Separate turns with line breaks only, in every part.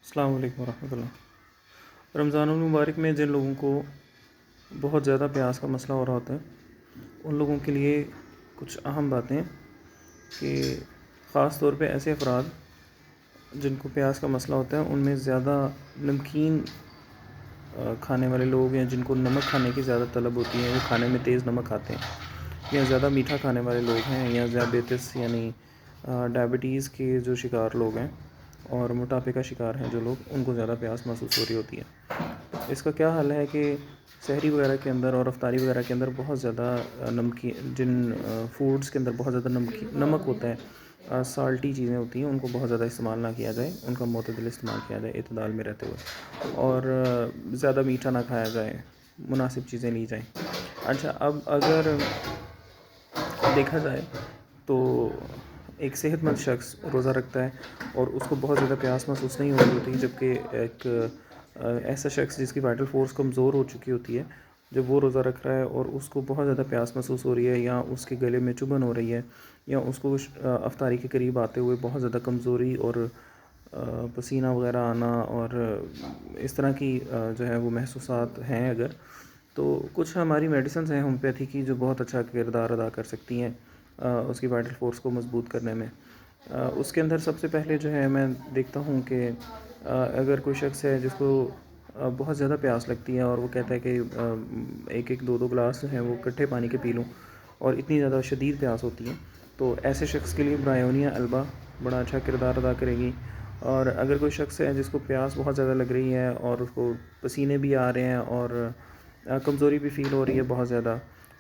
السلام علیکم ورحمۃ اللہ۔ رمضان المبارک میں جن لوگوں کو بہت زیادہ پیاس کا مسئلہ ہو رہا ہوتا ہے ان لوگوں کے لیے کچھ اہم باتیں کہ خاص طور پہ ایسے افراد جن کو پیاس کا مسئلہ ہوتا ہے ان میں زیادہ نمکین کھانے والے لوگ ہیں، جن کو نمک کھانے کی زیادہ طلب ہوتی ہے، وہ کھانے میں تیز نمک کھاتے ہیں، یا زیادہ میٹھا کھانے والے لوگ ہیں، یا ذیابیطس یعنی ڈائبٹیز کے جو شکار لوگ ہیں اور موٹاپے کا شکار ہیں جو لوگ، ان کو زیادہ پیاس محسوس ہو رہی ہوتی ہے۔ اس کا کیا حل ہے کہ سحری وغیرہ کے اندر اور افطاری وغیرہ کے اندر بہت زیادہ نمکین، جن فوڈز کے اندر بہت زیادہ نمک ہوتا ہے، سالٹی چیزیں ہوتی ہیں، ان کو بہت زیادہ استعمال نہ کیا جائے، ان کا معتدل استعمال کیا جائے اعتدال میں رہتے ہوئے، اور زیادہ میٹھا نہ کھایا جائے، مناسب چیزیں لی جائیں۔ اچھا، اب اگر دیکھا جائے تو ایک صحت مند شخص روزہ رکھتا ہے اور اس کو بہت زیادہ پیاس محسوس نہیں ہو رہی ہوتی، جبکہ ایک ایسا شخص جس کی وائٹل فورس کمزور ہو چکی ہوتی ہے، جب وہ روزہ رکھ رہا ہے اور اس کو بہت زیادہ پیاس محسوس ہو رہی ہے، یا اس کے گلے میں چبھن ہو رہی ہے، یا اس کو افطاری کے قریب آتے ہوئے بہت زیادہ کمزوری اور پسینہ وغیرہ آنا اور اس طرح کی جو ہے وہ محسوسات ہیں، اگر تو کچھ ہماری میڈیسنز ہیں ہومیوپیتھی کی جو بہت اچھا کردار ادا کر سکتی ہیں اس کی وائٹل فورس کو مضبوط کرنے میں۔ اس کے اندر سب سے پہلے جو ہے میں دیکھتا ہوں کہ اگر کوئی شخص ہے جس کو بہت زیادہ پیاس لگتی ہے اور وہ کہتا ہے کہ ایک ایک دو گلاس جو ہیں وہ کٹھے پانی کے پی لوں، اور اتنی زیادہ شدید پیاس ہوتی ہے، تو ایسے شخص کے لیے برایونیا البا بڑا اچھا کردار ادا کرے گی۔ اور اگر کوئی شخص ہے جس کو پیاس بہت زیادہ لگ رہی ہے اور اس کو پسینے بھی آ رہے ہیں اور کمزوری بھی فیل ہو رہی ہے بہت زیادہ،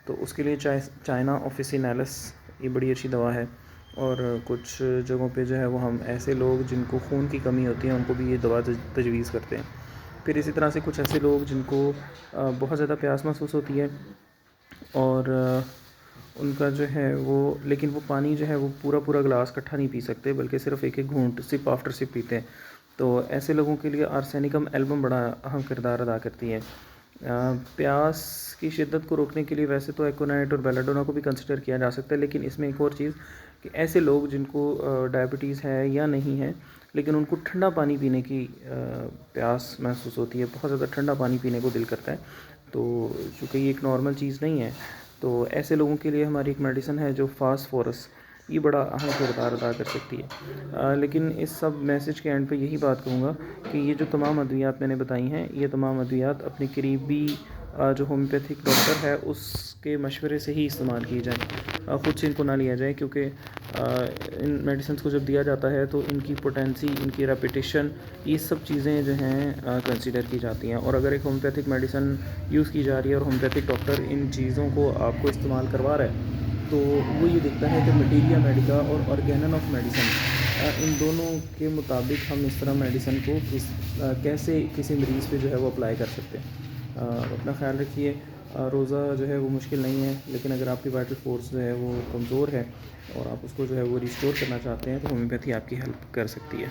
تو اس کے لیے چائنا آفیسینیلس یہ بڑی اچھی دوا ہے، اور کچھ جگہوں پہ جو ہے وہ ہم ایسے لوگ جن کو خون کی کمی ہوتی ہے ان کو بھی یہ دوا تجویز کرتے ہیں۔ پھر اسی طرح سے کچھ ایسے لوگ جن کو بہت زیادہ پیاس محسوس ہوتی ہے اور ان کا جو ہے وہ، لیکن وہ پانی جو ہے وہ پورا پورا گلاس کٹھا نہیں پی سکتے، بلکہ صرف ایک ایک گھونٹ سپ آفٹر سپ پیتے ہیں، تو ایسے لوگوں کے لیے آرسینکم ایلبم بڑا اہم کردار ادا کرتی ہے۔ پیاس کی شدت کو روکنے کے لیے ویسے تو ایکونائٹ اور بیلاڈونا کو بھی کنسیڈر کیا جا سکتا ہے، لیکن اس میں ایک اور چیز کہ ایسے لوگ جن کو ڈائبٹیز ہے یا نہیں ہے لیکن ان کو ٹھنڈا پانی پینے کی پیاس محسوس ہوتی ہے، بہت زیادہ ٹھنڈا پانی پینے کو دل کرتا ہے، تو چونکہ یہ ایک نارمل چیز نہیں ہے، تو ایسے لوگوں کے لیے ہماری ایک میڈیسن ہے جو فاسفورس، یہ بڑا اہم کردار ادا کر سکتی ہے۔ لیکن اس سب میسج کے اینڈ پہ یہی بات کہوں گا کہ یہ جو تمام ادویات میں نے بتائی ہیں، یہ تمام ادویات اپنے قریبی جو ہومیوپیتھک ڈاکٹر ہے اس کے مشورے سے ہی استعمال کی جائیں، خود سے ان کو نہ لیا جائے، کیونکہ ان میڈیسنز کو جب دیا جاتا ہے تو ان کی پوٹینسی، ان کی ریپیٹیشن، یہ سب چیزیں جو ہیں کنسیڈر کی جاتی ہیں، اور اگر ایک ہومیوپیتھک میڈیسن یوز کی جا رہی ہے اور ہومیوپیتھک ڈاکٹر ان چیزوں کو آپ کو استعمال کروا رہا ہے، تو وہ یہ دیکھتا ہے کہ مٹیریا میڈیکا اور آرگینن آف میڈیسن، ان دونوں کے مطابق ہم اس طرح میڈیسن کو کیسے کسی مریض پہ جو ہے وہ اپلائی کر سکتے ہیں۔ اپنا خیال رکھیے، روزہ جو ہے وہ مشکل نہیں ہے، لیکن اگر آپ کی وائٹل فورس جو ہے وہ کمزور ہے اور آپ اس کو جو ہے وہ ریسٹور کرنا چاہتے ہیں تو ہومیوپیتھی آپ کی ہیلپ کر سکتی ہے۔